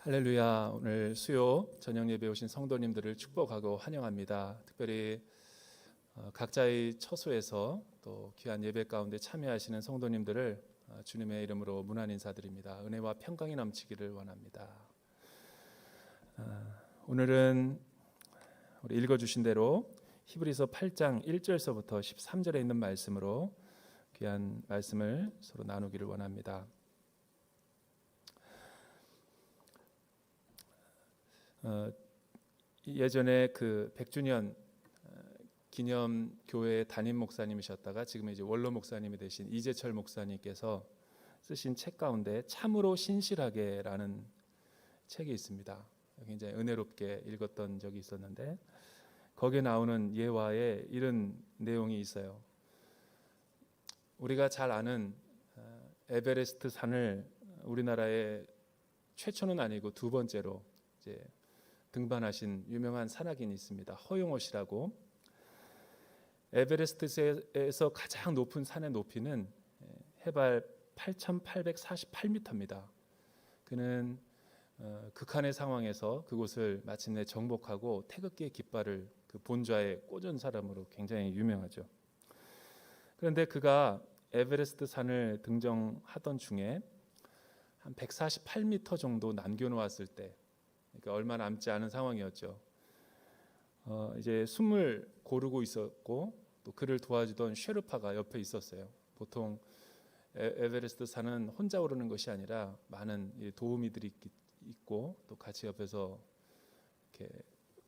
할렐루야. 오늘 수요 저녁 예배 오신 성도님들을 축복하고 환영합니다. 특별히 각자의 처소에서 또 귀한 예배 가운데 참여하시는 성도님들을 주님의 이름으로 문안 인사드립니다. 은혜와 평강이 넘치기를 원합니다. 오늘은 우리 읽어주신 대로 히브리서 8장 1절서부터 13절에 있는 말씀으로 귀한 말씀을 서로 나누기를 원합니다. 예전에 그 100주년 기념 교회 담임 목사님이셨다가 지금 이제 원로 목사님이 되신 이재철 목사님께서 쓰신 책 가운데 참으로 신실하게라는 책이 있습니다. 굉장히 은혜롭게 읽었던 적이 있었는데 거기에 나오는 예화에 이런 내용이 있어요. 우리가 잘 아는 에베레스트 산을 우리나라의 최초는 아니고 두 번째로 이제 등반하신 유명한 산악인이 있습니다. 허용호 씨라고. 에베레스트에서 가장 높은 산의 높이는 해발 8,848m입니다. 그는 극한의 상황에서 그곳을 마침내 정복하고 태극기의 깃발을 그 본좌에 꽂은 사람으로 굉장히 유명하죠. 그런데 그가 에베레스트 산을 등정하던 중에 한 148m 정도 남겨놓았을 때, 그러니까 얼마 남지 않은 상황이었죠. 이제 숨을 고르고 있었고 또 그를 도와주던 쉐르파가 옆에 있었어요. 보통 에베레스트 산은 혼자 오르는 것이 아니라 많은 도우미들이 있고 또 같이 옆에서 이렇게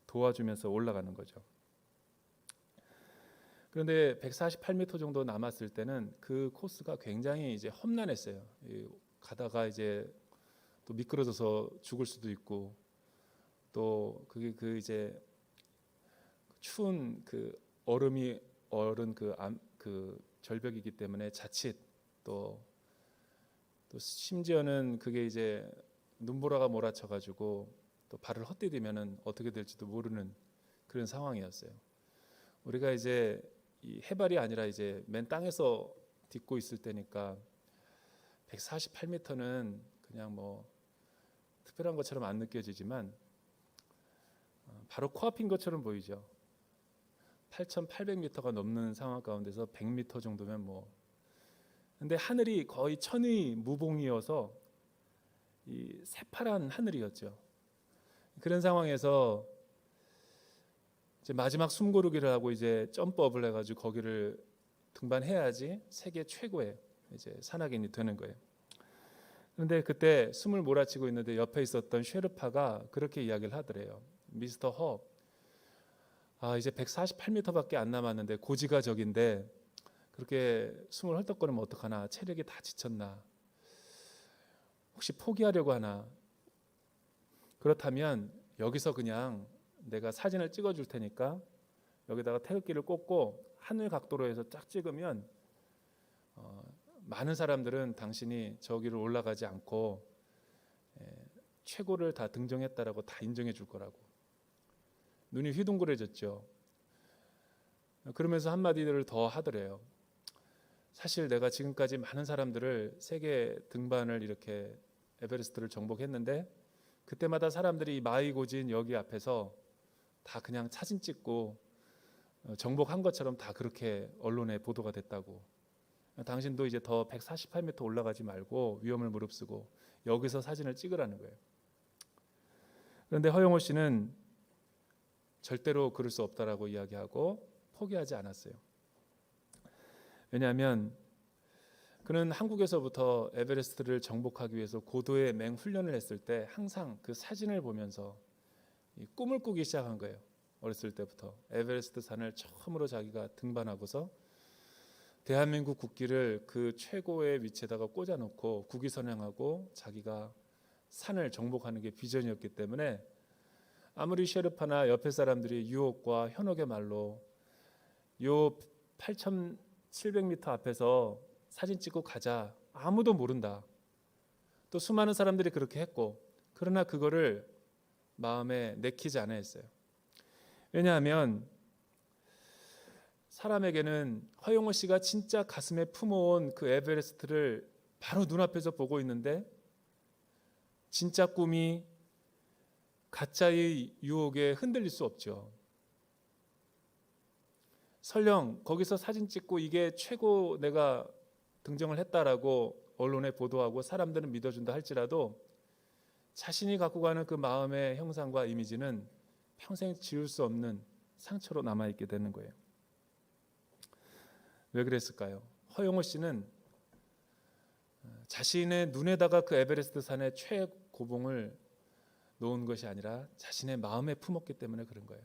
도와주면서 올라가는 거죠. 그런데 148m 정도 남았을 때는 그 코스가 굉장히 이제 험난했어요. 가다가 이제 또 미끄러져서 죽을 수도 있고 또 그게 그 이제 추운 그 얼음이 얼은 그 절벽이기 때문에 자칫 또 심지어는 그게 이제 눈보라가 몰아쳐가지고 또 발을 헛디디면은 어떻게 될지도 모르는 그런 상황이었어요. 우리가 이제 이 해발이 아니라 이제 맨 땅에서 딛고 있을 때니까 148m는 그냥 뭐 특별한 것처럼 안 느껴지지만 바로 코앞인 것처럼 보이죠. 8,800m가 넘는 상황 가운데서 100m 정도면 뭐. 근데 하늘이 거의 천의 무봉이어서 이 새파란 하늘이었죠. 그런 상황에서 이제 마지막 숨고르기를 하고 이제 점프업을 해가지고 거기를 등반해야지 세계 최고의 이제 산악인이 되는 거예요. 그런데 그때 숨을 몰아치고 있는데 옆에 있었던 쉐르파가 그렇게 이야기를 하더래요. 미스터 허, 이제 148m밖에 안 남았는데 고지가 저긴데 그렇게 숨을 헐떡거리면 어떡하나, 체력이 다 지쳤나, 혹시 포기하려고 하나, 그렇다면 여기서 그냥 내가 사진을 찍어줄 테니까 여기다가 태극기를 꽂고 하늘 각도로 해서 쫙 찍으면 많은 사람들은 당신이 저기를 올라가지 않고 최고를 다 등정했다라고 다 인정해 줄 거라고. 눈이 휘둥그레졌죠. 그러면서 한마디를 더 하더래요. 사실 내가 지금까지 많은 사람들을 세계 등반을 이렇게 에베레스트를 정복했는데 그때마다 사람들이 마이고진 여기 앞에서 다 그냥 사진 찍고 정복한 것처럼 다 그렇게 언론에 보도가 됐다고. 당신도 이제 더 148m 올라가지 말고 위험을 무릅쓰고 여기서 사진을 찍으라는 거예요. 그런데 허용호 씨는 절대로 그럴 수 없다라고 이야기하고 포기하지 않았어요. 왜냐하면 그는 한국에서부터 에베레스트를 정복하기 위해서 고도의 맹훈련을 했을 때 항상 그 사진을 보면서 꿈을 꾸기 시작한 거예요. 어렸을 때부터 에베레스트 산을 처음으로 자기가 등반하고서 대한민국 국기를 그 최고의 위치에다가 꽂아놓고 국위선양하고 자기가 산을 정복하는 게 비전이었기 때문에 아무리 쉐르파나 옆에 사람들이 유혹과 현혹의 말로 요 8,700m 앞에서 사진 찍고 가자, 아무도 모른다, 또 수많은 사람들이 그렇게 했고, 그러나 그거를 마음에 내키지 않아 했어요. 왜냐하면 사람에게는 허용호 씨가 진짜 가슴에 품어온 그 에베레스트를 바로 눈앞에서 보고 있는데 진짜 꿈이 가짜의 유혹에 흔들릴 수 없죠. 설령 거기서 사진 찍고 이게 최고 내가 등정을 했다라고 언론에 보도하고 사람들은 믿어준다 할지라도 자신이 갖고 가는 그 마음의 형상과 이미지는 평생 지울 수 없는 상처로 남아있게 되는 거예요. 왜 그랬을까요? 허영호 씨는 자신의 눈에다가 그 에베레스트 산의 최고봉을 놓은 것이 아니라 자신의 마음에 품었기 때문에 그런 거예요.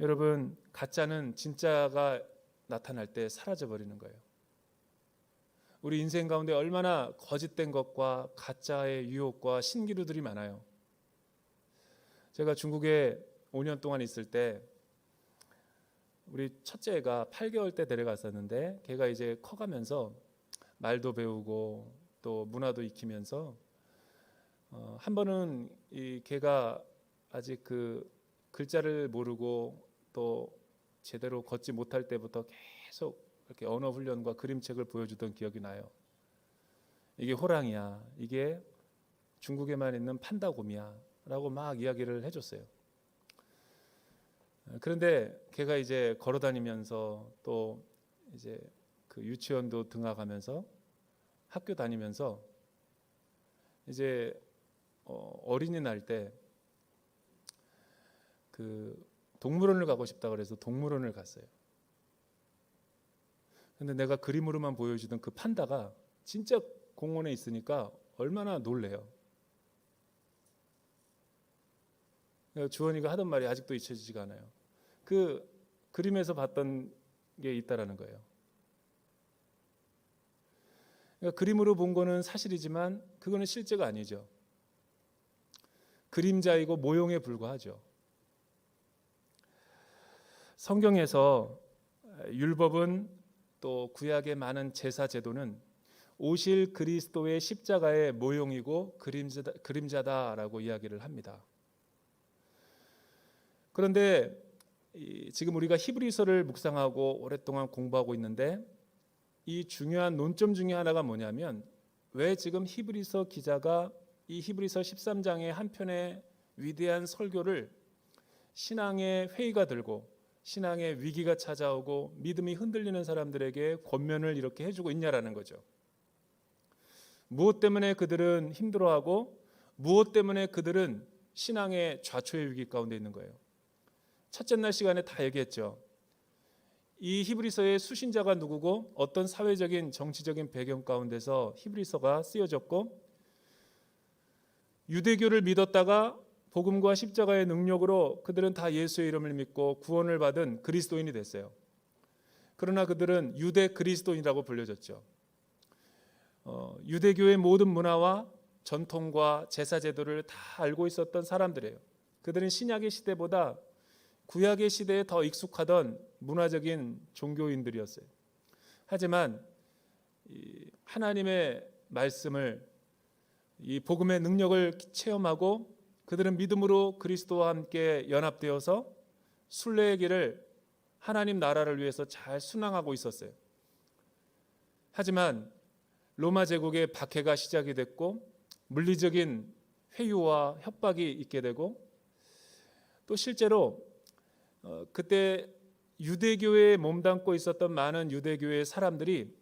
여러분, 가짜는 진짜가 나타날 때 사라져 버리는 거예요. 우리 인생 가운데 얼마나 거짓된 것과 가짜의 유혹과 신기루들이 많아요. 제가 중국에 5년 동안 있을 때 우리 첫째가 8개월 때 데려갔었는데 걔가 이제 커가면서 말도 배우고 또 문화도 익히면서 한 번은 걔가 아직 그 글자를 모르고 또 제대로 걷지 못할 때부터 계속 이렇게 언어 훈련과 그림책을 보여주던 기억이 나요. 이게 호랑이야, 이게 중국에만 있는 판다곰이야 라고 막 이야기를 해줬어요. 그런데 걔가 이제 걸어다니면서 또 이제 그 유치원도 등하가면서 학교 다니면서 이제 어린이날 때 그 동물원을 가고 싶다 그래서 동물원을 갔어요. 근데 내가 그림으로만 보여주던 그 판다가 진짜 공원에 있으니까 얼마나 놀래요. 주원이가 하던 말이 아직도 잊혀지지가 않아요. 그 그림에서 봤던 게 있다라는 거예요. 그러니까 그림으로 본 거는 사실이지만 그거는 실제가 아니죠. 그림자이고 모형에 불과하죠. 성경에서 율법은 또 구약의 많은 제사 제도는 오실 그리스도의 십자가의 모형이고 그림자다라고 이야기를 합니다. 그런데 지금 우리가 히브리서를 묵상하고 오랫동안 공부하고 있는데 이 중요한 논점 중에 하나가 뭐냐면 왜 지금 히브리서 기자가 이 히브리서 13장의 한 편의 위대한 설교를 신앙의 회의가 들고 신앙의 위기가 찾아오고 믿음이 흔들리는 사람들에게 권면을 이렇게 해주고 있냐라는 거죠. 무엇 때문에 그들은 힘들어하고 무엇 때문에 그들은 신앙의 좌초의 위기 가운데 있는 거예요. 첫째 날 시간에 다 얘기했죠. 이 히브리서의 수신자가 누구고 어떤 사회적인 정치적인 배경 가운데서 히브리서가 쓰여졌고 유대교를 믿었다가 복음과 십자가의 능력으로 그들은 다 예수의 이름을 믿고 구원을 받은 그리스도인이 됐어요. 그러나 그들은 유대 그리스도인이라고 불려졌죠. 유대교의 모든 문화와 전통과 제사 제도를 다 알고 있었던 사람들이에요. 그들은 신약의 시대보다 구약의 시대에 더 익숙하던 문화적인 종교인들이었어요. 하지만 하나님의 말씀을 이 복음의 능력을 체험하고 그들은 믿음으로 그리스도와 함께 연합되어서 순례의 길을 하나님 나라를 위해서 잘 순항하고 있었어요. 하지만 로마 제국의 박해가 시작이 됐고 물리적인 회유와 협박이 있게 되고 또 실제로 그때 유대교에 몸담고 있었던 많은 유대교의 사람들이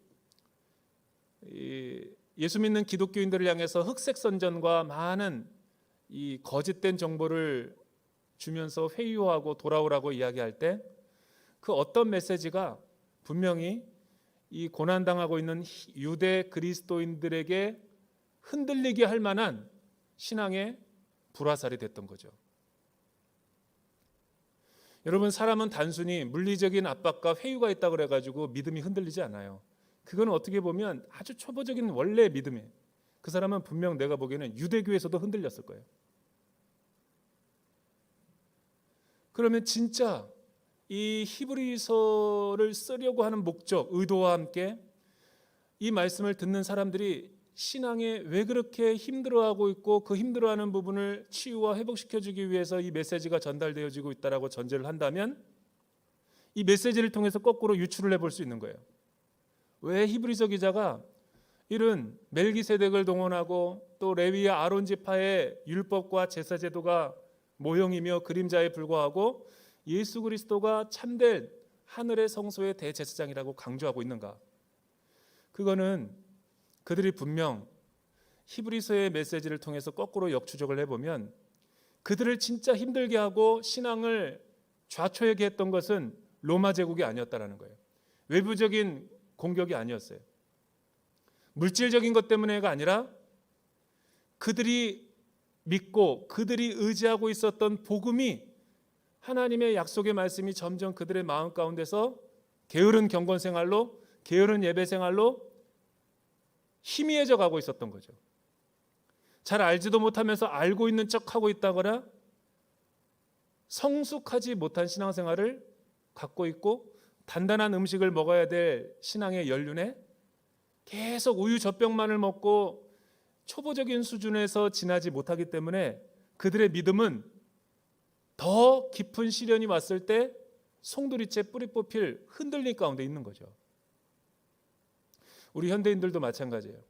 예수 믿는 기독교인들을 향해서 흑색 선전과 많은 이 거짓된 정보를 주면서 회유하고 돌아오라고 이야기할 때 그 어떤 메시지가 분명히 이 고난당하고 있는 유대 그리스도인들에게 흔들리게 할 만한 신앙의 불화살이 됐던 거죠. 여러분, 사람은 단순히 물리적인 압박과 회유가 있다고 그래가지고 믿음이 흔들리지 않아요. 그건 어떻게 보면 아주 초보적인 원래 믿음이에요. 그 사람은 분명 내가 보기에는 유대교에서도 흔들렸을 거예요. 그러면 진짜 이 히브리서를 쓰려고 하는 목적, 의도와 함께 이 말씀을 듣는 사람들이 신앙에 왜 그렇게 힘들어하고 있고 그 힘들어하는 부분을 치유와 회복시켜주기 위해서 이 메시지가 전달되어지고 있다라고 전제를 한다면 이 메시지를 통해서 거꾸로 유추를 해볼 수 있는 거예요. 왜 히브리서 기자가 이런 멜기세덱을 동원하고 또 레위의 아론 지파의 율법과 제사 제도가 모형이며 그림자에 불과하고 예수 그리스도가 참된 하늘의 성소의 대제사장이라고 강조하고 있는가? 그거는 그들이 분명 히브리서의 메시지를 통해서 거꾸로 역추적을 해보면 그들을 진짜 힘들게 하고 신앙을 좌초하게 했던 것은 로마 제국이 아니었다라는 거예요. 외부적인 공격이 아니었어요. 물질적인 것 때문에가 아니라 그들이 믿고 그들이 의지하고 있었던 복음이, 하나님의 약속의 말씀이 점점 그들의 마음 가운데서 게으른 경건 생활로, 게으른 예배 생활로 희미해져 가고 있었던 거죠. 잘 알지도 못하면서 알고 있는 척하고 있다거나 성숙하지 못한 신앙생활을 갖고 있고, 단단한 음식을 먹어야 될 신앙의 연륜에 계속 우유 젖병만을 먹고 초보적인 수준에서 지나지 못하기 때문에 그들의 믿음은 더 깊은 시련이 왔을 때 송두리째 뿌리 뽑힐 흔들림 가운데 있는 거죠. 우리 현대인들도 마찬가지예요.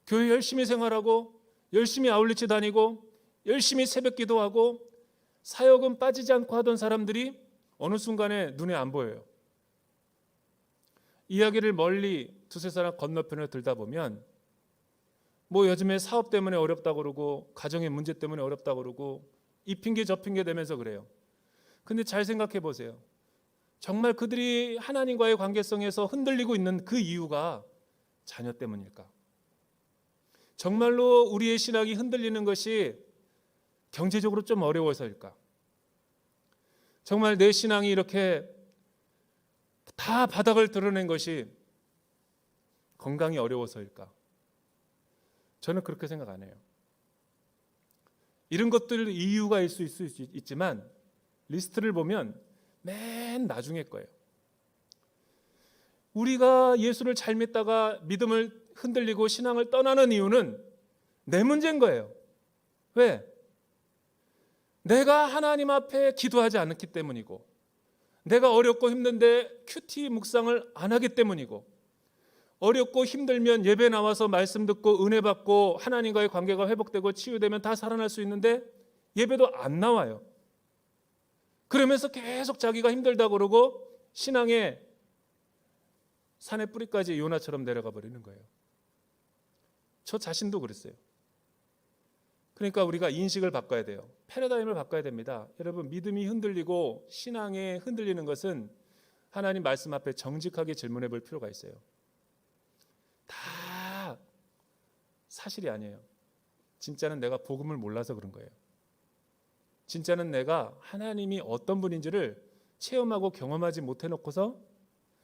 교회 열심히 생활하고 열심히 아울리치 다니고 열심히 새벽 기도하고 사역은 빠지지 않고 하던 사람들이 어느 순간에 눈에 안 보여요. 이야기를 멀리 두세 사람 건너편을 들다 보면 뭐 요즘에 사업 때문에 어렵다고 그러고 가정의 문제 때문에 어렵다고 그러고 이 핑계 저 핑계 대면서 그래요. 근데 잘 생각해 보세요. 정말 그들이 하나님과의 관계성에서 흔들리고 있는 그 이유가 자녀 때문일까? 정말로 우리의 신앙이 흔들리는 것이 경제적으로 좀 어려워서일까? 정말 내 신앙이 이렇게 다 바닥을 드러낸 것이 건강이 어려워서일까? 저는 그렇게 생각 안 해요. 이런 것들 이유가 있을 수 있지만 리스트를 보면 맨 나중에 거예요. 우리가 예수를 잘 믿다가 믿음을 흔들리고 신앙을 떠나는 이유는 내 문제인 거예요. 왜? 내가 하나님 앞에 기도하지 않았기 때문이고, 내가 어렵고 힘든데 큐티 묵상을 안 하기 때문이고, 어렵고 힘들면 예배 나와서 말씀 듣고 은혜 받고 하나님과의 관계가 회복되고 치유되면 다 살아날 수 있는데 예배도 안 나와요. 그러면서 계속 자기가 힘들다고 그러고 신앙의 산의 뿌리까지 요나처럼 내려가 버리는 거예요. 저 자신도 그랬어요. 그러니까 우리가 인식을 바꿔야 돼요. 패러다임을 바꿔야 됩니다. 여러분, 믿음이 흔들리고 신앙에 흔들리는 것은 하나님 말씀 앞에 정직하게 질문해 볼 필요가 있어요. 다 사실이 아니에요. 진짜는 내가 복음을 몰라서 그런 거예요. 진짜는 내가 하나님이 어떤 분인지를 체험하고 경험하지 못해 놓고서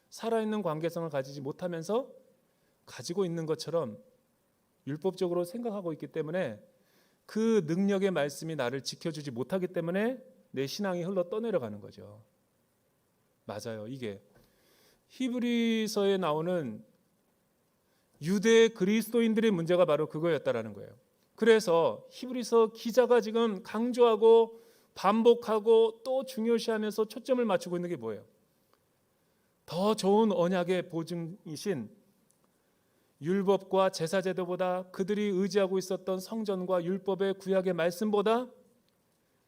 살아있는 관계성을 가지지 못하면서 가지고 있는 것처럼 율법적으로 생각하고 있기 때문에 그 능력의 말씀이 나를 지켜주지 못하기 때문에 내 신앙이 흘러 떠내려가는 거죠. 맞아요. 이게 히브리서에 나오는 유대 그리스도인들의 문제가 바로 그거였다라는 거예요. 그래서 히브리서 기자가 지금 강조하고 반복하고 또 중요시하면서 초점을 맞추고 있는 게 뭐예요? 더 좋은 언약의 보증이신 율법과 제사제도보다, 그들이 의지하고 있었던 성전과 율법의 구약의 말씀보다,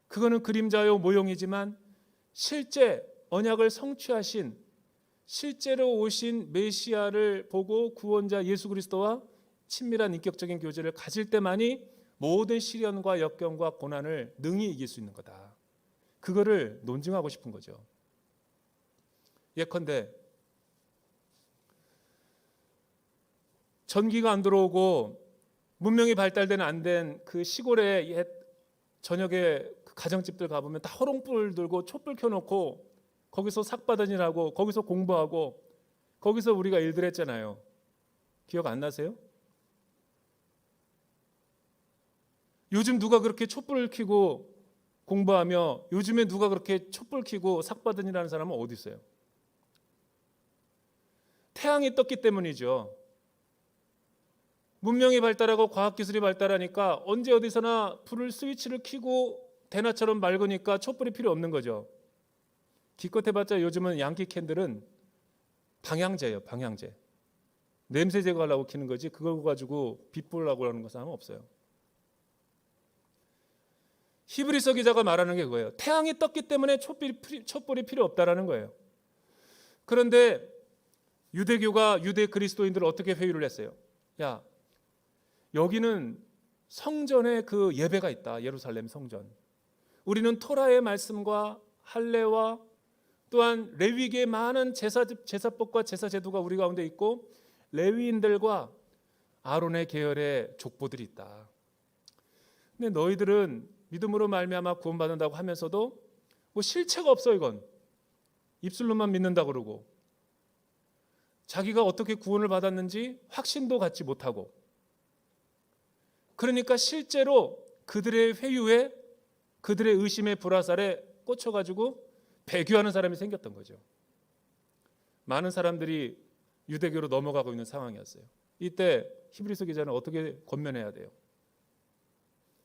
그거는 그림자요 모형이지만 실제 언약을 성취하신 실제로 오신 메시아를 보고 구원자 예수 그리스도와 친밀한 인격적인 교제를 가질 때만이 모든 시련과 역경과 고난을 능히 이길 수 있는 거다. 그거를 논증하고 싶은 거죠. 예컨대 전기가 안 들어오고 문명이 발달된 안 된 그 시골의 옛 저녁에 그 가정집들 가보면 다 호롱불 들고 촛불 켜놓고 거기서 삭바다질하고 거기서 공부하고 거기서 우리가 일들 했잖아요. 기억 안 나세요? 요즘 누가 그렇게 촛불을 켜고 공부하며, 요즘에 누가 그렇게 촛불 켜고 삭바다질하는 사람은 어디 있어요? 태양이 떴기 때문이죠. 문명이 발달하고 과학기술이 발달하니까 언제 어디서나 불을 스위치를 켜고 대낮처럼 맑으니까 촛불이 필요 없는 거죠. 기껏 해봤자 요즘은 양키 캔들은 방향제예요. 방향제. 냄새 제거하려고 키는 거지 그걸 가지고 빛 보려고 하는 사람은 없어요. 히브리서 기자가 말하는 게 그거예요. 태양이 떴기 때문에 촛불이 필요 없다라는 거예요. 그런데 유대교가 유대 그리스도인들을 어떻게 회유를 했어요? 야, 여기는 성전에 그 예배가 있다. 예루살렘 성전. 우리는 토라의 말씀과 할례와 또한 레위기의 많은 제사법과 제사제도가 우리 가운데 있고 레위인들과 아론의 계열의 족보들이 있다. 근데 너희들은 믿음으로 말미암아 구원받는다고 하면서도 뭐 실체가 없어. 이건 입술로만 믿는다 그러고 자기가 어떻게 구원을 받았는지 확신도 갖지 못하고, 그러니까 실제로 그들의 회유에 그들의 의심의 불화살에 꽂혀가지고 배교하는 사람이 생겼던 거죠. 많은 사람들이 유대교로 넘어가고 있는 상황이었어요. 이때 히브리서 기자는 어떻게 권면해야 돼요?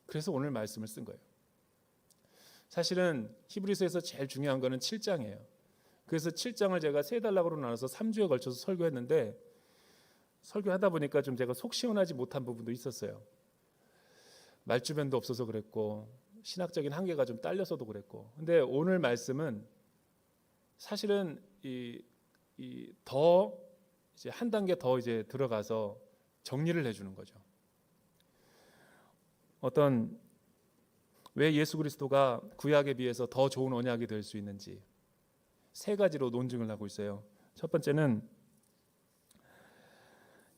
그래서 오늘 말씀을 쓴 거예요. 사실은 히브리서에서 제일 중요한 거는 7장이에요. 그래서 7장을 제가 3단락으로 나눠서 3주에 걸쳐서 설교했는데 설교하다 보니까 좀 제가 속 시원하지 못한 부분도 있었어요. 말주변도 없어서 그랬고 신학적인 한계가 좀 딸려서도 그랬고, 근데 오늘 말씀은 사실은 더 이제 한 단계 더 이제 들어가서 정리를 해주는 거죠. 왜 예수 그리스도가 구약에 비해서 더 좋은 언약이 될 수 있는지 3가지로 논증을 하고 있어요. 첫 번째는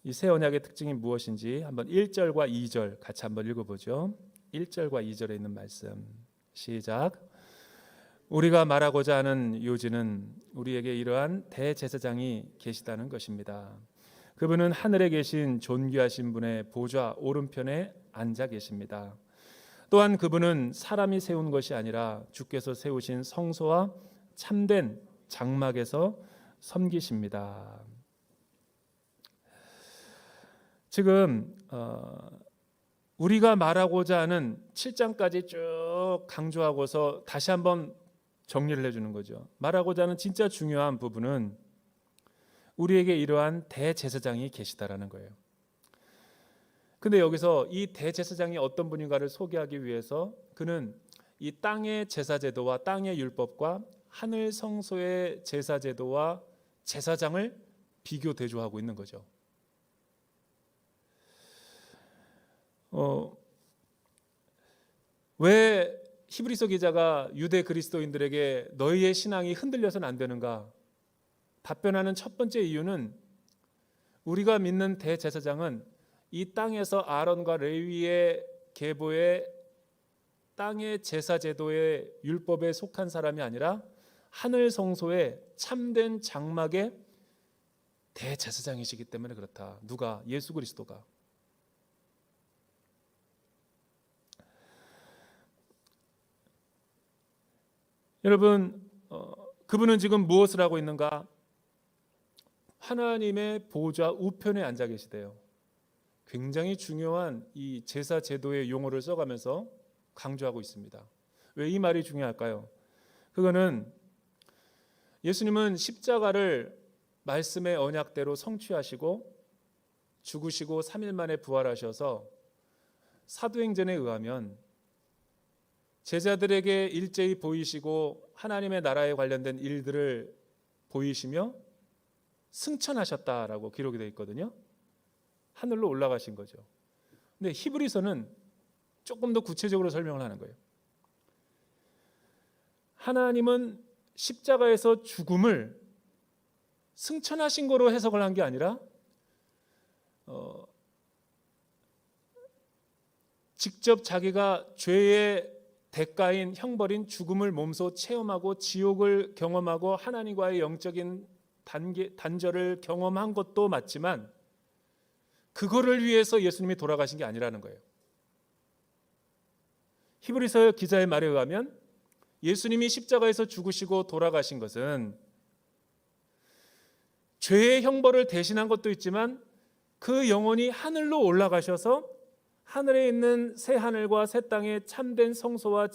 이 새 언약의 특징이 무엇인지 한번 1절과 2절 같이 한번 읽어보죠. 1절과 2절에 있는 말씀 시작. 우리가 말하고자 하는 요지는 우리에게 이러한 대제사장이 계시다는 것입니다. 그분은 하늘에 계신 존귀하신 분의 보좌 오른편에 앉아 계십니다. 또한 그분은 사람이 세운 것이 아니라 주께서 세우신 성소와 참된 장막에서 섬기십니다. 지금 우리가 말하고자 하는 7장까지 쭉 강조하고서 다시 한번 정리를 해주는 거죠. 말하고자 하는 진짜 중요한 부분은 우리에게 이러한 대제사장이 계시다라는 거예요. 근데 여기서 이 대제사장이 어떤 분인가를 소개하기 위해서 그는 이 땅의 제사제도와 땅의 율법과 하늘 성소의 제사제도와 제사장을 비교 대조하고 있는 거죠. 왜 히브리서 기자가 유대 그리스도인들에게 너희의 신앙이 흔들려서는 안 되는가? 답변하는 첫 번째 이유는 우리가 믿는 대제사장은 이 땅에서 아론과 레위의 계보의 땅의 제사제도의 율법에 속한 사람이 아니라 하늘 성소의 참된 장막의 대제사장이시기 때문에 그렇다. 누가? 예수 그리스도가. 여러분, 그분은 지금 무엇을 하고 있는가? 하나님의 보좌 우편에 앉아 계시대요. 굉장히 중요한 이 제사 제도의 용어를 써가면서 강조하고 있습니다. 왜 이 말이 중요할까요? 그거는 예수님은 십자가를 말씀의 언약대로 성취하시고 죽으시고 3일 만에 부활하셔서 사도행전에 의하면 제자들에게 일제히 보이시고 하나님의 나라에 관련된 일들을 보이시며 승천하셨다라고 기록이 되어 있거든요. 하늘로 올라가신 거죠. 근데 히브리서는 조금 더 구체적으로 설명을 하는 거예요. 하나님은 십자가에서 죽음을 승천하신 거로 해석을 한 게 아니라 직접 자기가 죄의 대가인 형벌인 죽음을 몸소 체험하고 지옥을 경험하고 하나님과의 영적인 단절을 경험한 것도 맞지만 그거를 위해서 예수님이 돌아가신 게 아니라는 거예요. 히브리서 기자의 말에 의하면 예수님이 십자가에서 죽으시고 돌아가신 것은 죄의 형벌을 대신한 것도 있지만 그 영혼이 하늘로 올라가셔서 하늘에 있는 새 하늘과 새 땅에 참된 성소와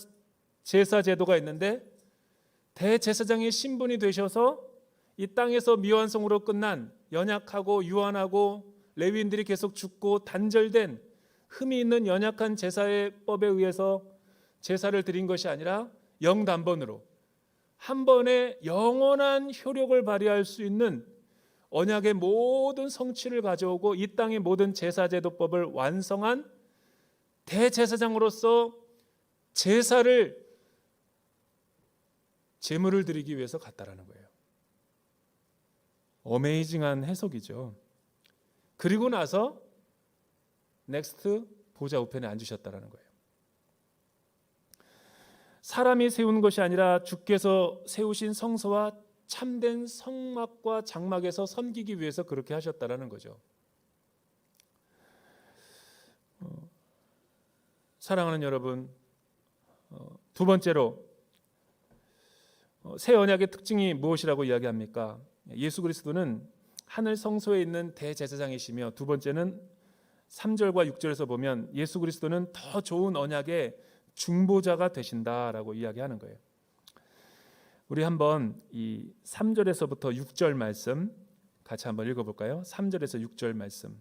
제사 제도가 있는데 대제사장의 신분이 되셔서 이 땅에서 미완성으로 끝난 연약하고 유한하고 레위인들이 계속 죽고 단절된 흠이 있는 연약한 제사법에 의해서 제사를 드린 것이 아니라 영단번으로 한 번에 영원한 효력을 발휘할 수 있는 언약의 모든 성취를 가져오고 이 땅의 모든 제사제도법을 완성한 대제사장으로서 제물을 드리기 위해서 갔다라는 거예요. 어메이징한 해석이죠. 그리고 나서 넥스트 보좌 우편에 앉으셨다라는 거예요. 사람이 세운 것이 아니라 주께서 세우신 성소와 참된 성막과 장막에서 섬기기 위해서 그렇게 하셨다라는 거죠. 사랑하는 여러분, 두 번째로 새 언약의 특징이 무엇이라고 이야기합니까? 예수 그리스도는 하늘 성소에 있는 대제사장이시며, 두 번째는 3절과 6절에서 보면 예수 그리스도는 더 좋은 언약의 중보자가 되신다라고 이야기하는 거예요. 우리 한번 이 3절에서부터 6절 말씀 같이 한번 읽어볼까요? 3절에서 6절 말씀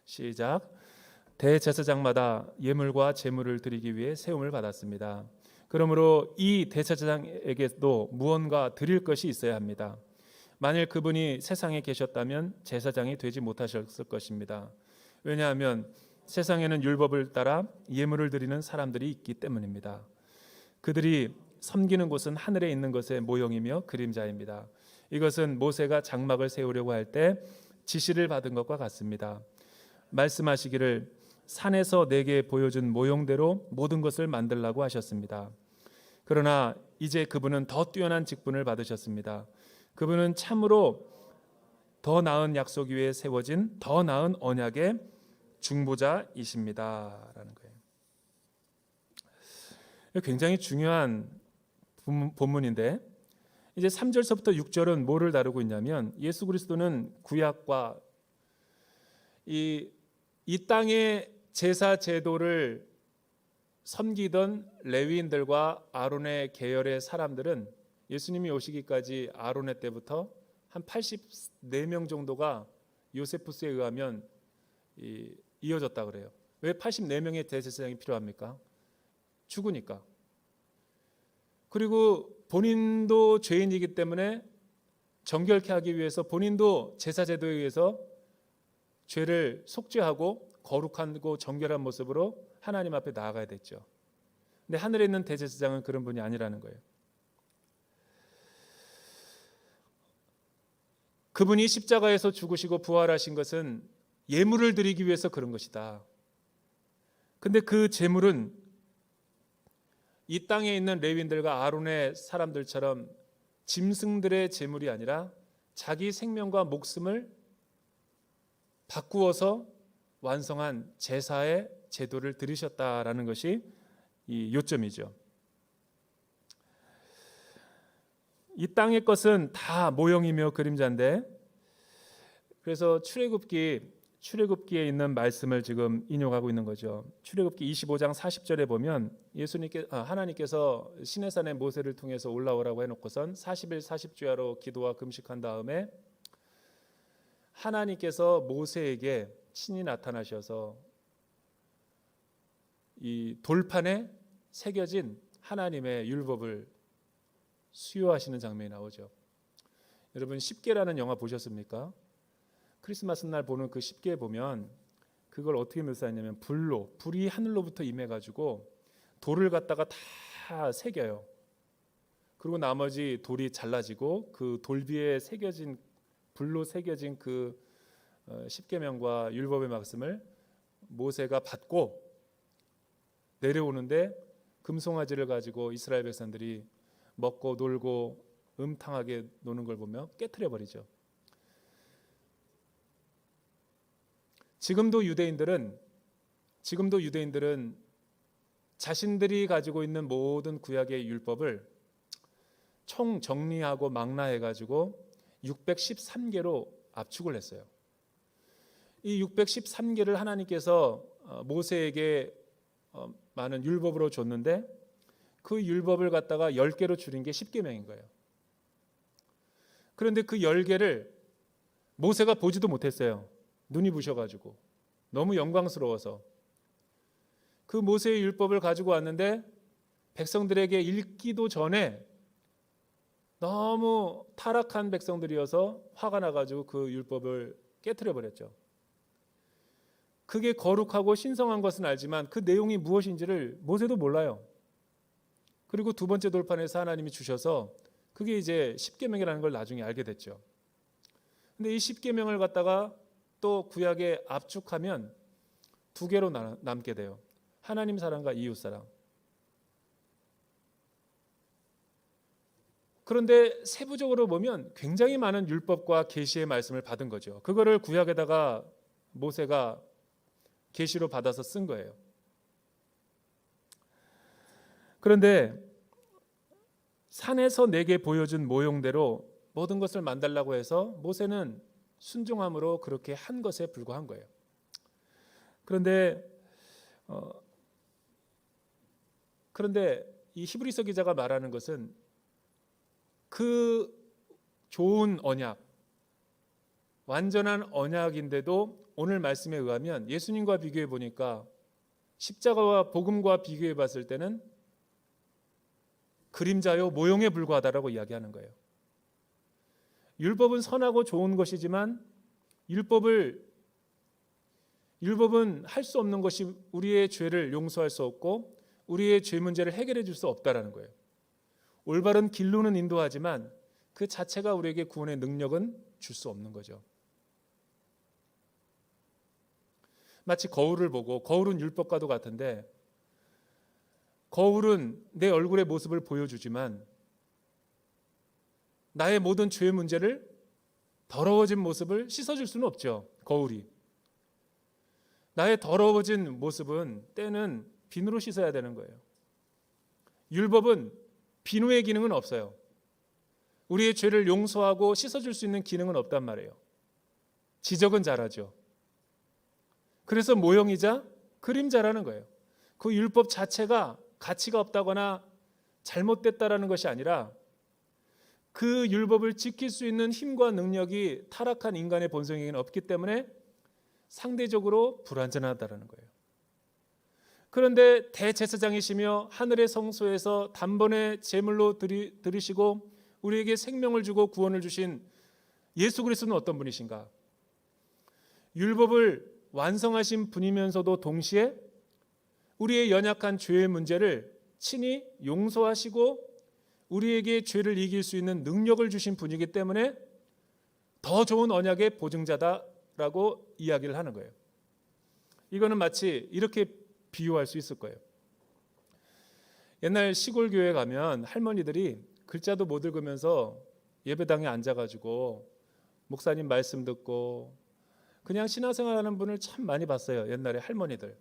시작. 대제사장마다 예물과 제물을 드리기 위해 세움을 받았습니다. 그러므로 이 대제사장에게도 무언가 드릴 것이 있어야 합니다. 만일 그분이 세상에 계셨다면 제사장이 되지 못하셨을 것입니다. 왜냐하면 세상에는 율법을 따라 예물을 드리는 사람들이 있기 때문입니다. 그들이 섬기는 곳은 하늘에 있는 것의 모형이며 그림자입니다. 이것은 모세가 장막을 세우려고 할 때 지시를 받은 것과 같습니다. 말씀하시기를 산에서 내게 보여준 모형대로 모든 것을 만들라고 하셨습니다. 그러나 이제 그분은 더 뛰어난 직분을 받으셨습니다. 그분은 참으로 더 나은 약속 위에 세워진 더 나은 언약의 중보자이십니다라는 거예요. 굉장히 중요한 본문인데, 이제 3절서부터 6절은 뭐를 다루고 있냐면 예수 그리스도는 구약과 이 땅의 제사 제도를 섬기던 레위인들과 아론의 계열의 사람들은 예수님이 오시기까지 아론의 때부터 한 84명 정도가 요세푸스에 의하면 이어졌다 그래요. 왜 84명의 대제사장이 필요합니까? 죽으니까. 그리고 본인도 죄인이기 때문에 정결케 하기 위해서 본인도 제사제도에 의해서 죄를 속죄하고 거룩하고 정결한 모습으로 하나님 앞에 나아가야 됐죠. 근데 하늘에 있는 대제사장은 그런 분이 아니라는 거예요. 그분이 십자가에서 죽으시고 부활하신 것은 예물을 드리기 위해서 그런 것이다. 근데 그 제물은 이 땅에 있는 레위인들과 아론의 사람들처럼 짐승들의 제물이 아니라 자기 생명과 목숨을 바꾸어서 완성한 제사의 제도를 들으셨다라는 것이 이 요점이죠. 이 땅의 것은 다 모형이며 그림자인데, 그래서 출애굽기에 있는 말씀을 지금 인용하고 있는 거죠. 출애굽기 25장 40절에 보면 하나님께서 시내산에 모세를 통해서 올라오라고 해놓고선 40일 40주야로 기도와 금식한 다음에 하나님께서 모세에게 친히 나타나셔서 이 돌판에 새겨진 하나님의 율법을 수요하시는 장면이 나오죠. 여러분, 십계라는 영화 보셨습니까? 크리스마스 날 보는 그 십계 보면 그걸 어떻게 묘사했냐면 불이 하늘로부터 임해가지고 돌을 갖다가 다 새겨요. 그리고 나머지 돌이 잘라지고 그 돌비에 새겨진 불로 새겨진 그 십계명과 율법의 말씀을 모세가 받고 내려오는데 금송아지를 가지고 이스라엘 백성들이 먹고 놀고 음탕하게 노는 걸 보며 깨트려 버리죠. 지금도 유대인들은 자신들이 가지고 있는 모든 구약의 율법을 총 정리하고 망라해 가지고 613개로 압축을 했어요. 이 613개를 하나님께서 모세에게 많은 율법으로 줬는데 그 율법을 갖다가 10개로 줄인 게 십계명인 거예요. 그런데 그 10개를 모세가 보지도 못했어요. 눈이 부셔가지고 너무 영광스러워서. 그 모세의 율법을 가지고 왔는데 백성들에게 읽기도 전에 너무 타락한 백성들이어서 화가 나가지고 그 율법을 깨트려 버렸죠. 그게 거룩하고 신성한 것은 알지만 그 내용이 무엇인지를 모세도 몰라요. 그리고 두 번째 돌판에서 하나님이 주셔서 그게 이제 십계명이라는 걸 나중에 알게 됐죠. 근데 이 십계명을 갖다가 또 구약에 압축하면 두 개로 남게 돼요. 하나님 사랑과 이웃 사랑. 그런데 세부적으로 보면 굉장히 많은 율법과 계시의 말씀을 받은 거죠. 그거를 구약에다가 모세가 계시로 받아서 쓴 거예요. 그런데 산에서 내게 보여준 모형대로 모든 것을 만들라고 해서 모세는 순종함으로 그렇게 한 것에 불과한 거예요. 그런데 이 히브리서 기자가 말하는 것은 그 좋은 언약, 완전한 언약인데도 오늘 말씀에 의하면 예수님과 비교해 보니까 십자가와 복음과 비교해 봤을 때는 그림자요 모형에 불과하다라고 이야기하는 거예요. 율법은 선하고 좋은 것이지만 율법은 할 수 없는 것이 우리의 죄를 용서할 수 없고 우리의 죄 문제를 해결해 줄 수 없다라는 거예요. 올바른 길로는 인도하지만 그 자체가 우리에게 구원의 능력은 줄 수 없는 거죠. 마치 거울을 보고, 거울은 율법과도 같은데 거울은 내 얼굴의 모습을 보여주지만 나의 모든 죄 문제를, 더러워진 모습을 씻어줄 수는 없죠. 거울이. 나의 더러워진 모습은 때는 비누로 씻어야 되는 거예요. 율법은 비누의 기능은 없어요. 우리의 죄를 용서하고 씻어줄 수 있는 기능은 없단 말이에요. 지적은 잘하죠. 그래서 모형이자 그림자라는 거예요. 그 율법 자체가 가치가 없다거나 잘못됐다라는 것이 아니라 그 율법을 지킬 수 있는 힘과 능력이 타락한 인간의 본성에게는 없기 때문에 상대적으로 불완전하다라는 거예요. 그런데 대제사장이시며 하늘의 성소에서 단번에 제물로 드리시고 우리에게 생명을 주고 구원을 주신 예수 그리스도는 어떤 분이신가? 율법을 완성하신 분이면서도 동시에 우리의 연약한 죄의 문제를 친히 용서하시고 우리에게 죄를 이길 수 있는 능력을 주신 분이기 때문에 더 좋은 언약의 보증자다라고 이야기를 하는 거예요. 이거는 마치 이렇게 비유할 수 있을 거예요. 옛날 시골 교회 가면 할머니들이 글자도 못 읽으면서 예배당에 앉아가지고 목사님 말씀 듣고 그냥 신앙생활하는 분을 참 많이 봤어요. 옛날에 할머니들.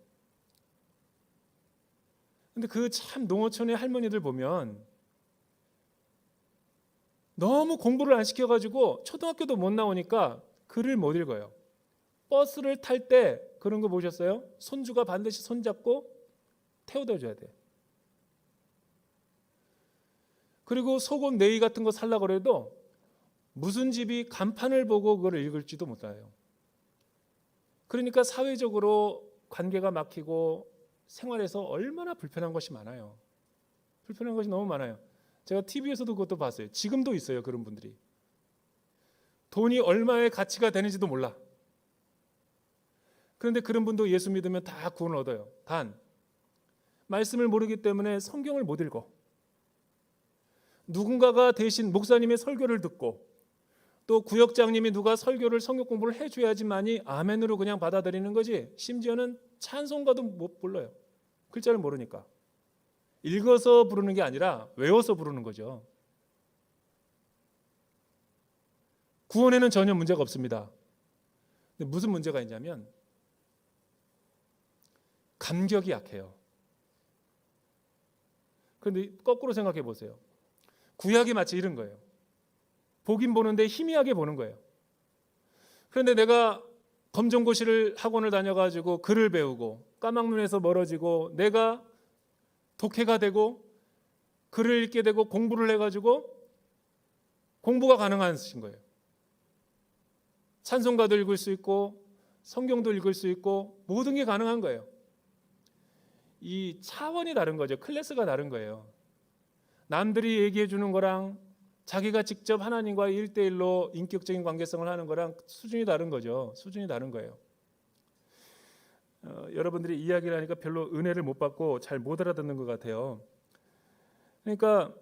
근데 그 참 농어촌의 할머니들 보면 너무 공부를 안 시켜가지고 초등학교도 못 나오니까 글을 못 읽어요. 버스를 탈 때 그런 거 보셨어요? 손주가 반드시 손잡고 태워다 줘야 돼. 그리고 속옷 네이 같은 거 살려고 해도 무슨 집이 간판을 보고 그걸 읽을지도 못해요. 그러니까 사회적으로 관계가 막히고 생활에서 얼마나 불편한 것이 많아요. 불편한 것이 너무 많아요. 제가 TV에서도 그것도 봤어요. 지금도 있어요. 그런 분들이. 돈이 얼마의 가치가 되는지도 몰라. 그런데 그런 분도 예수 믿으면 다 구원을 얻어요. 단 말씀을 모르기 때문에 성경을 못 읽어. 누군가가 대신 목사님의 설교를 듣고 또 구역장님이 누가 설교를 성경 공부를 해줘야지만이 아멘으로 그냥 받아들이는 거지, 심지어는 찬송가도 못 불러요. 글자를 모르니까. 읽어서 부르는 게 아니라 외워서 부르는 거죠. 구원에는 전혀 문제가 없습니다. 근데 무슨 문제가 있냐면 감격이 약해요. 그런데 거꾸로 생각해 보세요. 구약이 마치 이런 거예요. 보긴 보는데 희미하게 보는 거예요. 그런데 내가 검정고시를 학원을 다녀가지고 글을 배우고 까막눈에서 멀어지고 내가 독해가 되고 글을 읽게 되고 공부를 해가지고 공부가 가능한 것인 거예요. 찬송가도 읽을 수 있고 성경도 읽을 수 있고 모든 게 가능한 거예요. 이 차원이 다른 거죠. 클래스가 다른 거예요. 남들이 얘기해 주는 거랑 자기가 직접 하나님과 1대1로 인격적인 관계성을 하는 거랑 수준이 다른 거죠. 수준이 다른 거예요. 여러분들이 이야기를 하니까 별로 은혜를 못 받고 잘 못 알아듣는 것 같아요. 그러니까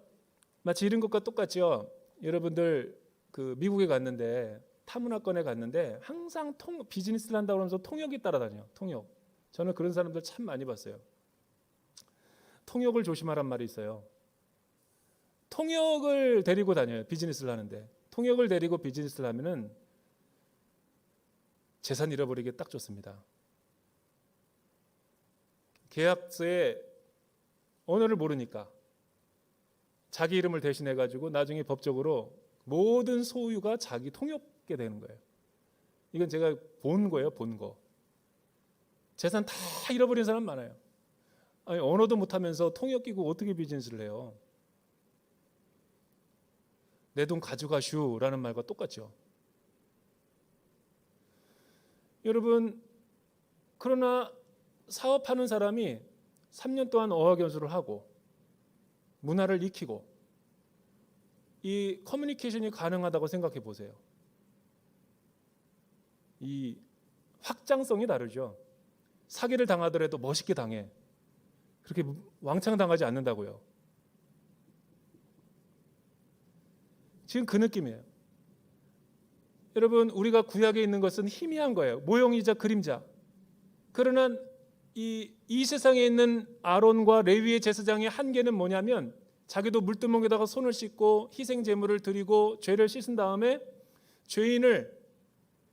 마치 이런 것과 똑같죠. 여러분들 그 미국에 갔는데 타문화권에 갔는데 항상 비즈니스를 한다고 하면서 통역이 따라다녀요. 통역. 저는 그런 사람들 참 많이 봤어요. 통역을 조심하란 말이 있어요. 통역을 데리고 다녀요. 비즈니스를 하는데. 통역을 데리고 비즈니스를 하면은 재산 잃어버리기 딱 좋습니다. 계약서에 언어를 모르니까 자기 이름을 대신해 가지고 나중에 법적으로 모든 소유가 자기 통역게 되는 거예요. 이건 제가 본 거예요. 본 거. 재산 다 잃어버린 사람 많아요. 아니, 언어도 못하면서 통역 끼고 어떻게 비즈니스를 해요? 내 돈 가져가슈라는 말과 똑같죠. 여러분, 그러나 사업하는 사람이 3년 동안 어학연수를 하고 문화를 익히고 이 커뮤니케이션이 가능하다고 생각해 보세요. 이 확장성이 다르죠. 사기를 당하더라도 멋있게 당해. 그렇게 왕창 당하지 않는다고요. 지금 그 느낌이에요. 여러분, 우리가 구약에 있는 것은 희미한 거예요. 모형이자 그림자. 그러나 이 세상에 있는 아론과 레위의 제사장의 한계는 뭐냐면 자기도 물두멍에다가 손을 씻고 희생 제물을 드리고 죄를 씻은 다음에 죄인을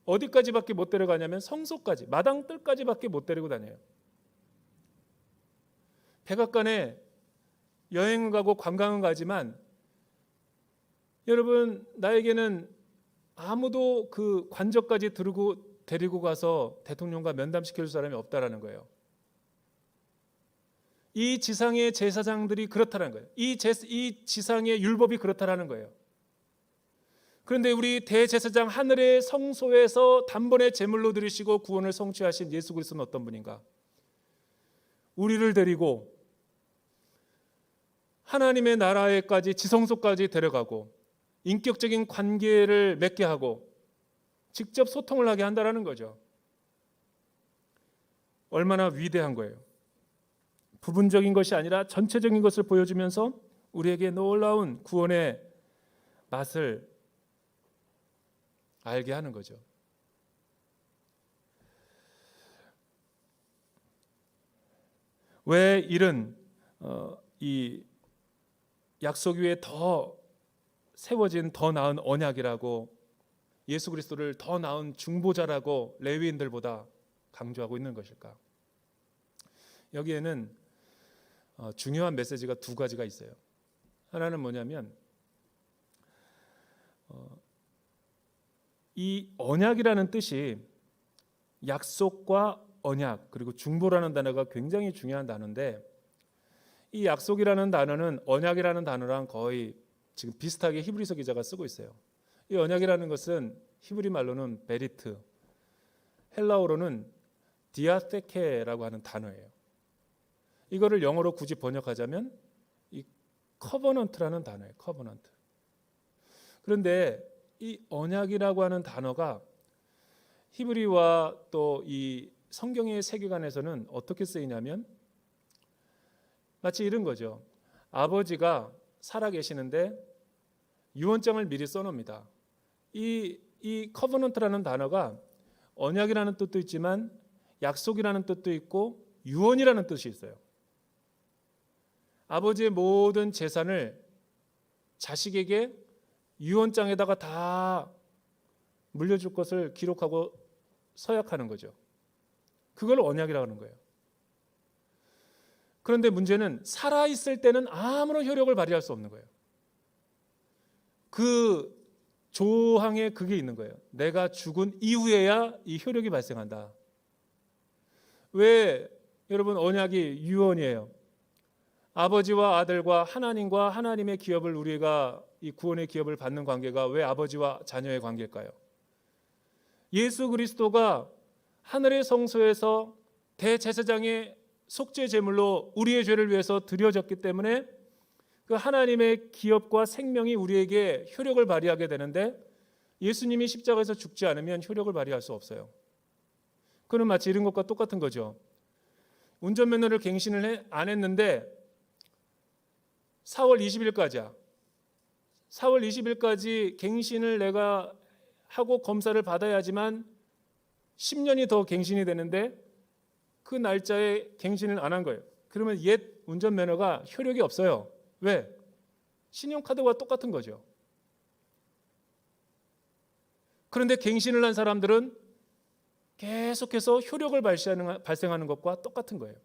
어디까지밖에 못 데려가냐면 성소까지, 마당 뜰까지밖에 못 데리고 다녀요. 백악관에 여행을 가고 관광을 가지만 여러분, 나에게는 아무도 그 관저까지 데리고 가서 대통령과 면담시킬 사람이 없다라는 거예요. 이 지상의 제사장들이 그렇다는 거예요. 이 지상의 율법이 그렇다는 거예요. 그런데 우리 대제사장 하늘의 성소에서 단번에 제물로 드리시고 구원을 성취하신 예수 그리스도는 어떤 분인가? 우리를 데리고 하나님의 나라에까지 지성소까지 데려가고 인격적인 관계를 맺게 하고 직접 소통을 하게 한다는 거죠. 얼마나 위대한 거예요. 부분적인 것이 아니라 전체적인 것을 보여주면서 우리에게 놀라운 구원의 맛을 알게 하는 거죠. 왜 이런 이 약속 위에 더 세워진 더 나은 언약이라고 예수 그리스도를 더 나은 중보자라고 레위인들보다 강조하고 있는 것일까? 여기에는 중요한 메시지가 두 가지가 있어요. 하나는 뭐냐면 이 언약이라는 뜻이 약속과 언약 그리고 중보라는 단어가 굉장히 중요한 단어인데 이 약속이라는 단어는 언약이라는 단어랑 거의 지금 비슷하게 히브리서 기자가 쓰고 있어요. 이 언약이라는 것은 히브리 말로는 베리트, 헬라어로는 디아테케라고 하는 단어예요. 이거를 영어로 굳이 번역하자면 이 커버넌트라는 단어예요. 커버넌트. 그런데 이 언약이라고 하는 단어가 히브리와 또 이 성경의 세계관에서는 어떻게 쓰이냐면 마치 이런 거죠. 아버지가 살아계시는데 유언장을 미리 써놓습니다. 이 커버넌트라는 단어가 언약이라는 뜻도 있지만 약속이라는 뜻도 있고 유언이라는 뜻이 있어요. 아버지의 모든 재산을 자식에게 유언장에다가 다 물려줄 것을 기록하고 서약하는 거죠. 그걸 언약이라고 하는 거예요. 그런데 문제는 살아있을 때는 아무런 효력을 발휘할 수 없는 거예요. 그 조항에 그게 있는 거예요. 내가 죽은 이후에야 이 효력이 발생한다. 왜 여러분 언약이 유언이에요? 아버지와 아들과 하나님과 하나님의 기업을 우리가 이 구원의 기업을 받는 관계가 왜 아버지와 자녀의 관계일까요? 예수 그리스도가 하늘의 성소에서 대제사장의 속죄 제물로 우리의 죄를 위해서 드려졌기 때문에 그 하나님의 기업과 생명이 우리에게 효력을 발휘하게 되는데, 예수님이 십자가에서 죽지 않으면 효력을 발휘할 수 없어요. 그는 마치 이런 것과 똑같은 거죠. 운전면허를 갱신을 안 했는데 4월 20일까지야. 4월 20일까지 갱신을 내가 하고 검사를 받아야지만 10년이 더 갱신이 되는데 그 날짜에 갱신을 안 한 거예요. 그러면 옛 운전면허가 효력이 없어요. 왜? 신용카드와 똑같은 거죠. 그런데 갱신을 한 사람들은 계속해서 효력을 발생하는 것과 똑같은 거예요.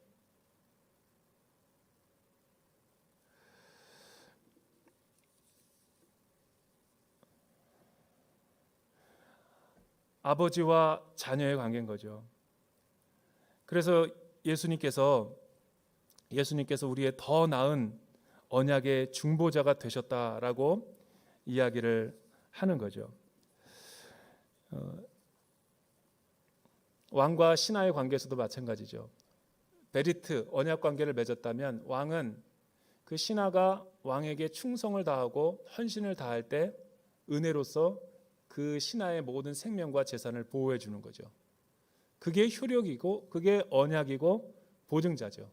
아버지와 자녀의 관계인 거죠. 그래서 예수님께서 우리의 더 나은 언약의 중보자가 되셨다라고 이야기를 하는 거죠. 왕과 신하의 관계에서도 마찬가지죠. 베리트, 언약 관계를 맺었다면 왕은 그 신하가 왕에게 충성을 다하고 헌신을 다할 때 은혜로서 그 신하의 모든 생명과 재산을 보호해 주는 거죠. 그게 효력이고 그게 언약이고 보증자죠.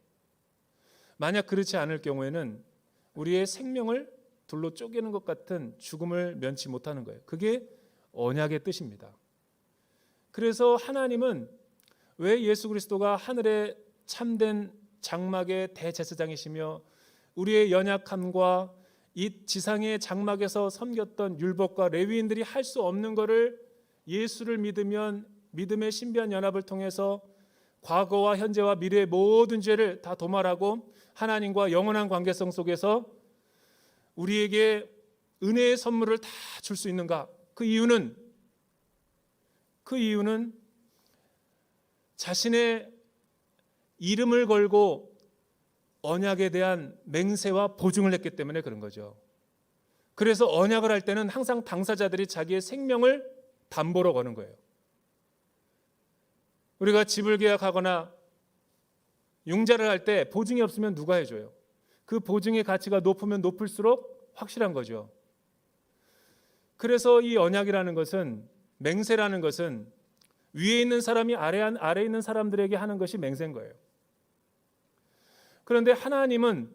만약 그렇지 않을 경우에는 우리의 생명을 둘로 쪼개는 것 같은 죽음을 면치 못하는 거예요. 그게 언약의 뜻입니다. 그래서 하나님은 왜 예수 그리스도가 하늘의 참된 장막의 대제사장이시며 우리의 연약함과 이 지상의 장막에서 섬겼던 율법과 레위인들이 할 수 없는 것을 예수를 믿으면 믿음의 신비한 연합을 통해서 과거와 현재와 미래의 모든 죄를 다 도말하고 하나님과 영원한 관계성 속에서 우리에게 은혜의 선물을 다 줄 수 있는가? 그 이유는 자신의 이름을 걸고 언약에 대한 맹세와 보증을 했기 때문에 그런 거죠. 그래서 언약을 할 때는 항상 당사자들이 자기의 생명을 담보로 거는 거예요. 우리가 집을 계약하거나 융자를 할 때 보증이 없으면 누가 해줘요? 그 보증의 가치가 높으면 높을수록 확실한 거죠. 그래서 이 언약이라는 것은, 맹세라는 것은 위에 있는 사람이 아래에 있는 사람들에게 하는 것이 맹세인 거예요. 그런데 하나님은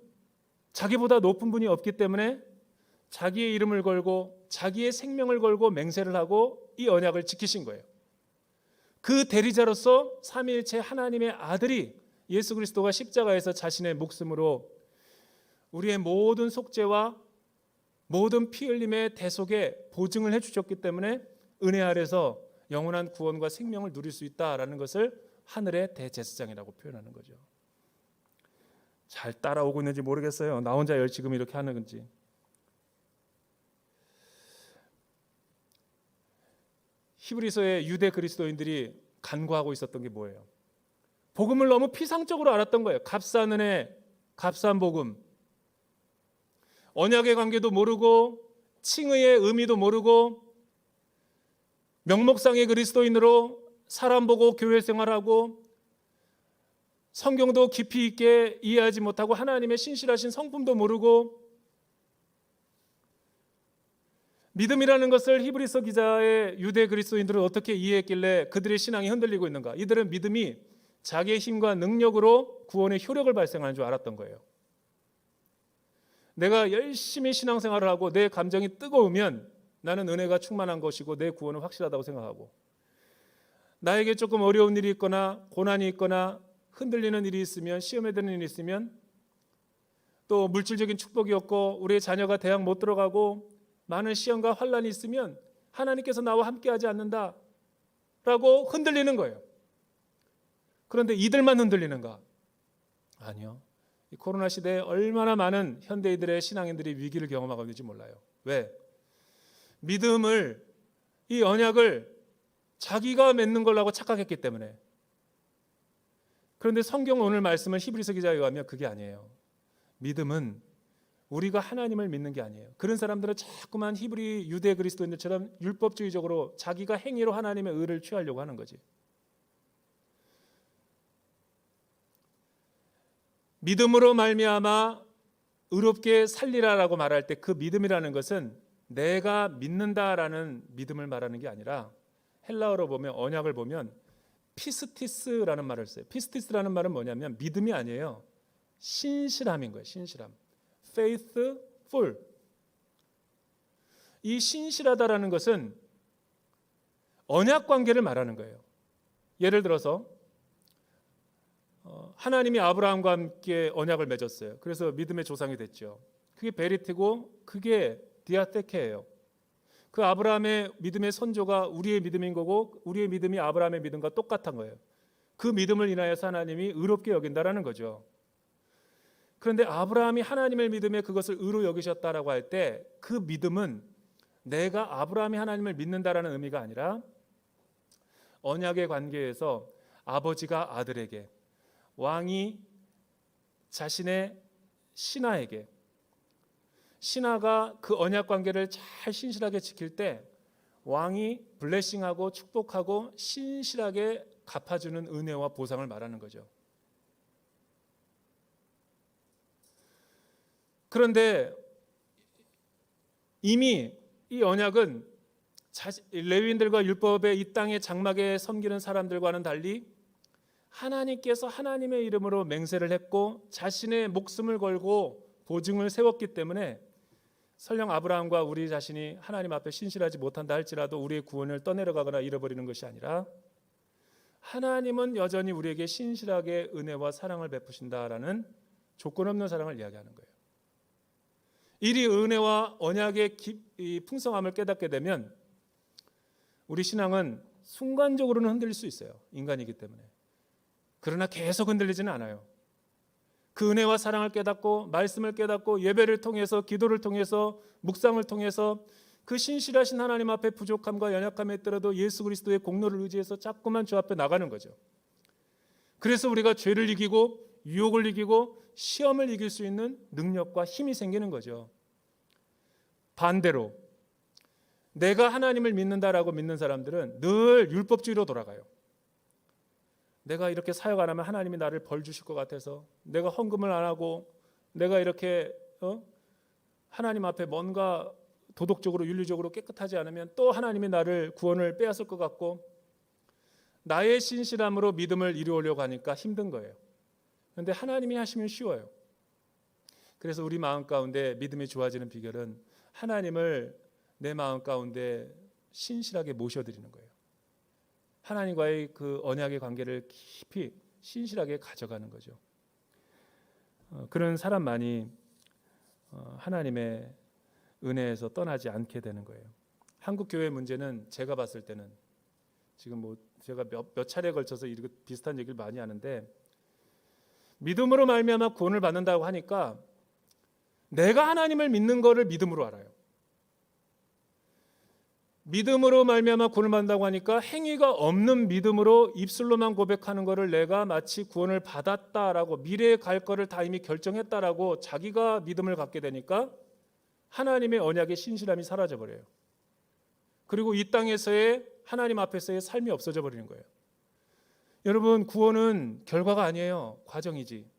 자기보다 높은 분이 없기 때문에 자기의 이름을 걸고 자기의 생명을 걸고 맹세를 하고 이 언약을 지키신 거예요. 그 대리자로서 삼위일체 하나님의 아들이 예수 그리스도가 십자가에서 자신의 목숨으로 우리의 모든 속죄와 모든 피 흘림의 대속에 보증을 해주셨기 때문에 은혜 아래서 영원한 구원과 생명을 누릴 수 있다라는 것을 하늘의 대제사장이라고 표현하는 거죠. 잘 따라오고 있는지 모르겠어요. 나 혼자 지금 이렇게 하는 건지. 히브리서의 유대 그리스도인들이 간구하고 있었던 게 뭐예요? 복음을 너무 피상적으로 알았던 거예요. 값싼 은혜, 값싼 복음. 언약의 관계도 모르고 칭의의 의미도 모르고 명목상의 그리스도인으로 사람 보고 교회 생활하고 성경도 깊이 있게 이해하지 못하고 하나님의 신실하신 성품도 모르고, 믿음이라는 것을 히브리서 기자의 유대 그리스도인들은 어떻게 이해했길래 그들의 신앙이 흔들리고 있는가? 이들은 믿음이 자기의 힘과 능력으로 구원의 효력을 발생하는 줄 알았던 거예요. 내가 열심히 신앙생활을 하고 내 감정이 뜨거우면 나는 은혜가 충만한 것이고 내 구원은 확실하다고 생각하고, 나에게 조금 어려운 일이 있거나 고난이 있거나 흔들리는 일이 있으면, 시험에 드는 일이 있으면, 또 물질적인 축복이 없고 우리의 자녀가 대학 못 들어가고 많은 시험과 환난이 있으면 하나님께서 나와 함께하지 않는다라고 흔들리는 거예요. 그런데 이들만 흔들리는가? 아니요. 이 코로나 시대에 얼마나 많은 현대인들의 신앙인들이 위기를 경험하고 있는지 몰라요. 왜? 믿음을, 이 언약을 자기가 맺는 걸라고 착각했기 때문에. 그런데 성경 오늘 말씀은 히브리서 기자에 의하면 그게 아니에요. 믿음은 우리가 하나님을 믿는 게 아니에요. 그런 사람들은 자꾸만 히브리 유대 그리스도인들처럼 율법주의적으로 자기가 행위로 하나님의 의를 취하려고 하는 거지. 믿음으로 말미암아 의롭게 살리라라고 말할 때 그 믿음이라는 것은 내가 믿는다라는 믿음을 말하는 게 아니라 헬라어로 보면 언약을 보면 피스티스라는 말을 써요. 피스티스라는 말은 뭐냐면 믿음이 아니에요. 신실함인 거예요. 신실함. faithful. 이 신실하다라는 것은 언약 관계를 말하는 거예요. 예를 들어서 하나님이 아브라함과 함께 언약을 맺었어요. 그래서 믿음의 조상이 됐죠. 그게 베리티고 그게 디아테케예요. 그 아브라함의 믿음의 선조가 우리의 믿음인 거고 우리의 믿음이 아브라함의 믿음과 똑같은 거예요. 그 믿음을 인하여서 하나님이 의롭게 여긴다라는 거죠. 그런데 아브라함이 하나님의 믿음에 그것을 의로 여기셨다라고 할 때 그 믿음은 내가 아브라함이 하나님을 믿는다라는 의미가 아니라 언약의 관계에서 아버지가 아들에게, 왕이 자신의 신하에게, 신하가 그 언약 관계를 잘 신실하게 지킬 때 왕이 블레싱하고 축복하고 신실하게 갚아주는 은혜와 보상을 말하는 거죠. 그런데 이미 이 언약은 레위인들과 율법의 이 땅의 장막에 섬기는 사람들과는 달리 하나님께서 하나님의 이름으로 맹세를 했고 자신의 목숨을 걸고 보증을 세웠기 때문에 설령 아브라함과 우리 자신이 하나님 앞에 신실하지 못한다 할지라도 우리의 구원을 떠내려가거나 잃어버리는 것이 아니라 하나님은 여전히 우리에게 신실하게 은혜와 사랑을 베푸신다라는 조건 없는 사랑을 이야기하는 거예요. 이리 은혜와 언약의 풍성함을 깨닫게 되면 우리 신앙은 순간적으로는 흔들릴 수 있어요. 인간이기 때문에. 그러나 계속 흔들리지는 않아요. 그 은혜와 사랑을 깨닫고 말씀을 깨닫고 예배를 통해서 기도를 통해서 묵상을 통해서 그 신실하신 하나님 앞에 부족함과 연약함에 있더라도 예수 그리스도의 공로를 의지해서 자꾸만 주 앞에 나가는 거죠. 그래서 우리가 죄를 이기고 유혹을 이기고 시험을 이길 수 있는 능력과 힘이 생기는 거죠. 반대로 내가 하나님을 믿는다라고 믿는 사람들은 늘 율법주의로 돌아가요. 내가 이렇게 사역 안 하면 하나님이 나를 벌 주실 것 같아서, 내가 헌금을 안 하고 내가 이렇게 하나님 앞에 뭔가 도덕적으로 윤리적으로 깨끗하지 않으면 또 하나님이 나를 구원을 빼앗을 것 같고 나의 신실함으로 믿음을 이루려고 하니까 힘든 거예요. 그런데 하나님이 하시면 쉬워요. 그래서 우리 마음 가운데 믿음이 좋아지는 비결은 하나님을 내 마음 가운데 신실하게 모셔드리는 거예요. 하나님과의 그 언약의 관계를 깊이 신실하게 가져가는 거죠. 그런 사람만이 하나님의 은혜에서 떠나지 않게 되는 거예요. 한국 교회 문제는 제가 봤을 때는 지금 제가 몇 차례에 걸쳐서 이렇게 비슷한 얘기를 많이 하는데 믿음으로 말미암아 구원을 받는다고 하니까 내가 하나님을 믿는 거를 믿음으로 알아요. 믿음으로 말미암아 구원을 받는다고 하니까 행위가 없는 믿음으로 입술로만 고백하는 거를 내가 마치 구원을 받았다라고 미래에 갈 거를 다 이미 결정했다라고 자기가 믿음을 갖게 되니까 하나님의 언약의 신실함이 사라져 버려요. 그리고 이 땅에서의 하나님 앞에서의 삶이 없어져 버리는 거예요. 여러분, 구원은 결과가 아니에요. 과정이지.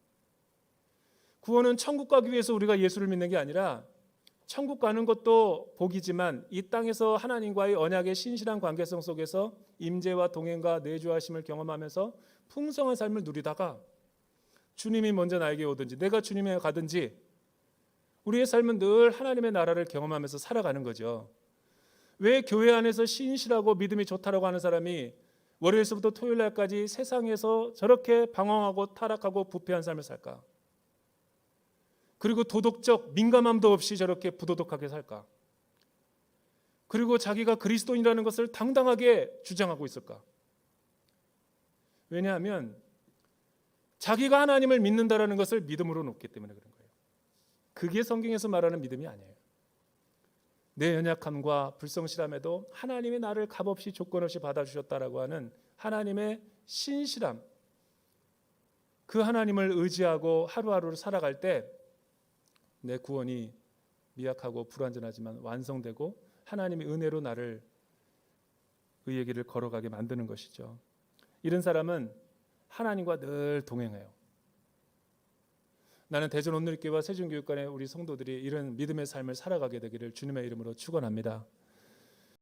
구원은 천국 가기 위해서 우리가 예수를 믿는 게 아니라 천국 가는 것도 복이지만 이 땅에서 하나님과의 언약의 신실한 관계성 속에서 임재와 동행과 내주하심을 경험하면서 풍성한 삶을 누리다가 주님이 먼저 나에게 오든지 내가 주님에 가든지 우리의 삶은 늘 하나님의 나라를 경험하면서 살아가는 거죠. 왜 교회 안에서 신실하고 믿음이 좋다라고 하는 사람이 월요일서부터 토요일 날까지 세상에서 저렇게 방황하고 타락하고 부패한 삶을 살까? 그리고 도덕적 민감함도 없이 저렇게 부도덕하게 살까? 그리고 자기가 그리스도인이라는 것을 당당하게 주장하고 있을까? 왜냐하면 자기가 하나님을 믿는다라는 것을 믿음으로 놓기 때문에 그런 거예요. 그게 성경에서 말하는 믿음이 아니에요. 내 연약함과 불성실함에도 하나님이 나를 값없이 조건 없이 받아주셨다라고 하는 하나님의 신실함, 그 하나님을 의지하고 하루하루를 살아갈 때 내 구원이 미약하고 불완전하지만 완성되고 하나님의 은혜로 나를 의의 길을 걸어가게 만드는 것이죠. 이런 사람은 하나님과 늘 동행해요. 나는 대전 온누리교회와 세종교육관의 우리 성도들이 이런 믿음의 삶을 살아가게 되기를 주님의 이름으로 축원합니다.